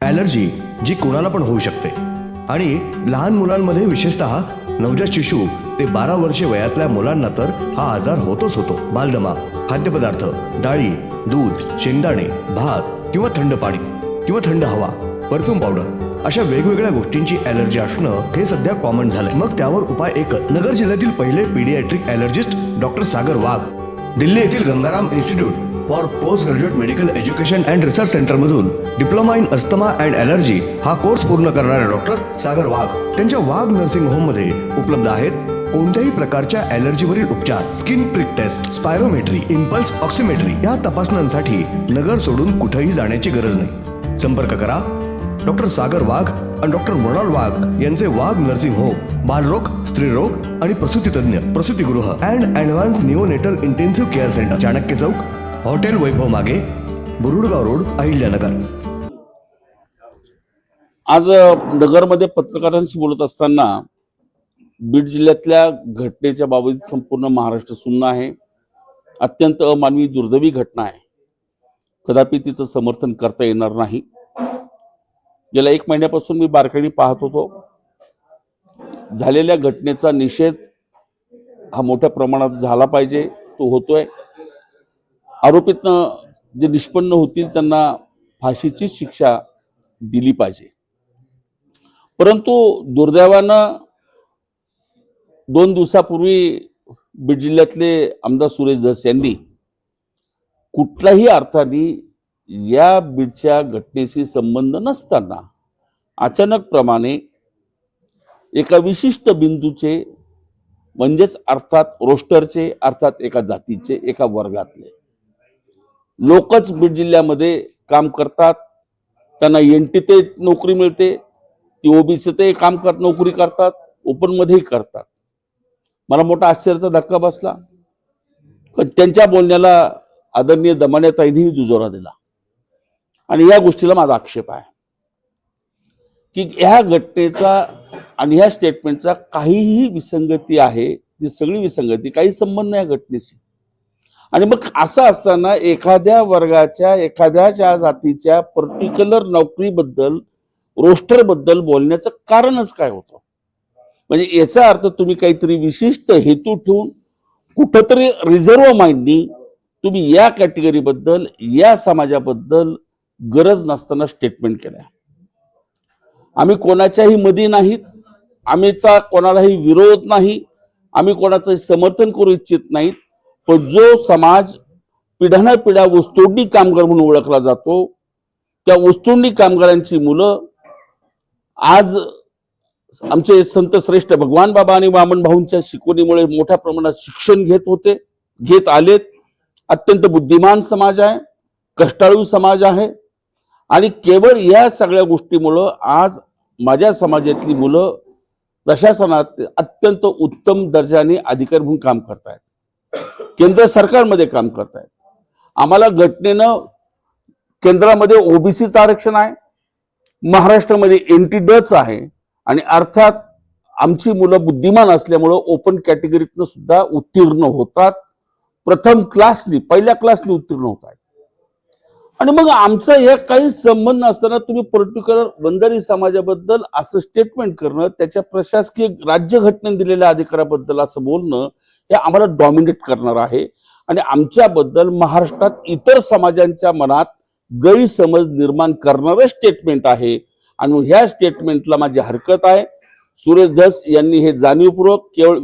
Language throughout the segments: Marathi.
ॲलर्जी जी कोणाला पण होऊ शकते आणि लहान मुलांमध्ये विशेषतः नवजात शिशु ते 12 वर्षे वयातल्या मुलांना तर हा आजार होतोच होतो. बालदमा, खाद्यपदार्थ, डाळी, दूध, शेंगदाणे, भात किंवा थंड पाणी किंवा थंड हवा, परफ्यूम पावडर अशा वेगवेगळ्या गोष्टींची ॲलर्जी असणं हे सध्या कॉमन झालंय. मग त्यावर उपाय एकच. नगर जिल्ह्यातील पहिले paediatric allergist doctor Sagar Wagh Delhi येथील Gangaram institute for post graduate medical education and research सेंटरमधून diploma in asthma and allergy हा कोर्स पूर्ण करणारे डॉक्टर सागर वाघ त्यांच्या वाघ नर्सिंग होममध्ये उपलब्ध आहेत कोणत्याही प्रकारच्या ॲलर्जीवरील उपचार, skin prick test, spirometry, impulse oximetry या तपासण्यांसाठी नगर सोडून कुठेही जाण्याची गरज नाही. संपर्क करा डॉक्टर सागर वाघ आणि डॉक्टर मृणाल वाघ यांचे वाघ नर्सिंग होम, बालरोग, स्त्रीरोग आणि प्रसूती तज्ञ, प्रसूतीगृह and advance neonatal intensive care centre, Chanakya Chowk, hotel Vaibhav मागे, बुरुडगाव रोड, अहिल्यानगर. आज नगरमध्ये पत्रकारांशी बोलत असताना बीड जिल्ह्यातल्या घटनेच्या बाबतीत संपूर्ण महाराष्ट्र सुन्न आहे. अत्यंत अमानवी दुर्दैवी घटना आहे. कदापि तिचं समर्थन करता येणार नाही. गेल्या 1 महिन्यापासून मी बारकाईने पाहत होतो. झालेल्या घटनेचा निषेध हा मोठ्या प्रमाणात झाला पाहिजे, तो होतोय. आरोपीतनं जे निष्पन्न होतील त्यांना फाशीची शिक्षा दिली पाहिजे. परंतु दुर्दैवानं 2 दिवसापूर्वी बीड जिल्ह्यातले आमदार सुरेश धस यांनी कुठल्याही अर्थाने या बीडच्या घटनेशी संबंध नसताना अचानकप्रमाणे एका विशिष्ट बिंदूचे म्हणजेच अर्थात रोस्टरचे, अर्थात एका जातीचे, एका वर्गातले लोकच बीड जिल्ह्यामध्ये काम करतात. त्यांना एनटी ते नोकरी मिळते, ती ओबीसी ते नोकरी करतात, ओपनमध्येही करतात. मला मोठा आश्चर्याचा धक्का बसला. पण त्यांच्या बोलण्याला आदरणीय दमान्याताईंनी दुजोरा दिला आणि या गोष्टीला माझा आक्षेप आहे की ह्या घटनेचा आणि ह्या स्टेटमेंटचा काहीही विसंगती आहे, ती सगळी विसंगती, काही संबंध नाही या घटनेशी. आणि मग असं असताना एखाद्या वर्गाच्या, एखाद्या जातीच्या पर्टिक्युलर नोकरीबद्दल, रोस्टरबद्दल बोलण्याचं कारणच काय होतं? म्हणजे याचा अर्थ तुम्ही काहीतरी विशिष्ट हेतू ठेवून कुठंतरी रिझर्व्ह माइंडनी तुम्ही या कॅटेगरीबद्दल, या समाजाबद्दल गरज नसताना स्टेटमेंट केल्या. आम्ही कोणाच्याही मध्ये नाहीत, आम्हीचा कोणालाही विरोध नाही, आम्ही कोणाचं समर्थन करू इच्छित नाहीत. पण जो समाज पिढ्यानपिढ्या ऊसतोडणी कामगार म्हणून ओळखला जातो, त्या ऊसतोडणी कामगारांची मुलं आज आमचे संत श्रेष्ठ भगवान बाबा आणि वामन भाऊंच्या शिकवणीमुळे मोठ्या प्रमाणात शिक्षण घेत आलेत. अत्यंत बुद्धिमान समाज आहे, कष्टाळू समाज आहे आणि केवळ या सगळ्या गोष्टीमुळं आज माझ्या समाजातली मुलं प्रशासनात अत्यंत उत्तम दर्जाने अधिकारी म्हणून काम करतायत, केंद्र सरकारमध्ये काम करतायत. आम्हाला घटनेनं केंद्रामध्ये ओबीसीचं आरक्षण आहे, महाराष्ट्रामध्ये एनटी-डच आहे आणि अर्थात आमची मुलं बुद्धिमान असल्यामुळं ओपन कॅटेगरीतनं सुद्धा उत्तीर्ण होतात. प्रथम क्लासनी, पहिल्या क्लासनी उत्तीर्ण होत आहेत. आणि मग आमचा हे काही संबंध नसताना तुम्ही पर्टिक्युलर वंजारी समाजाबद्दल असं स्टेटमेंट करणं, त्याच्या प्रशासकीय राज्यघटनेने दिलेल्या अधिकाराबद्दल असं बोलणं हे आम्हाला डॉमिनेट करणार आहे आणि आमच्याबद्दल महाराष्ट्रात इतर समाजांच्या मनात गैरसमज निर्माण करणारं स्टेटमेंट आहे. आणि ह्या स्टेटमेंटला माझी हरकत आहे. सुरेश धस यांनी हे जाणीवपूर्वक केवळ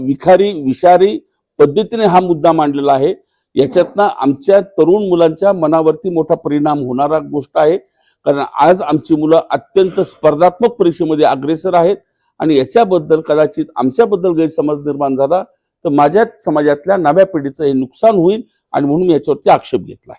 विषारी पद्धतीने हा मुद्दा मांडलेला आहे. याच्यातनं आमच्या तरुण मुलांच्या मनावरती मोठा परिणाम होणारा गोष्ट आहे. कारण आज आमची मुलं अत्यंत स्पर्धात्मक परीक्षेमध्ये अग्रेसर आहेत आणि याच्याबद्दल कदाचित आमच्याबद्दल गैरसमज निर्माण झाला तर माझ्या समाजातल्या नव्या पिढीचं हे नुकसान होईल आणि म्हणून याच्यावरती आक्षेप घेतला.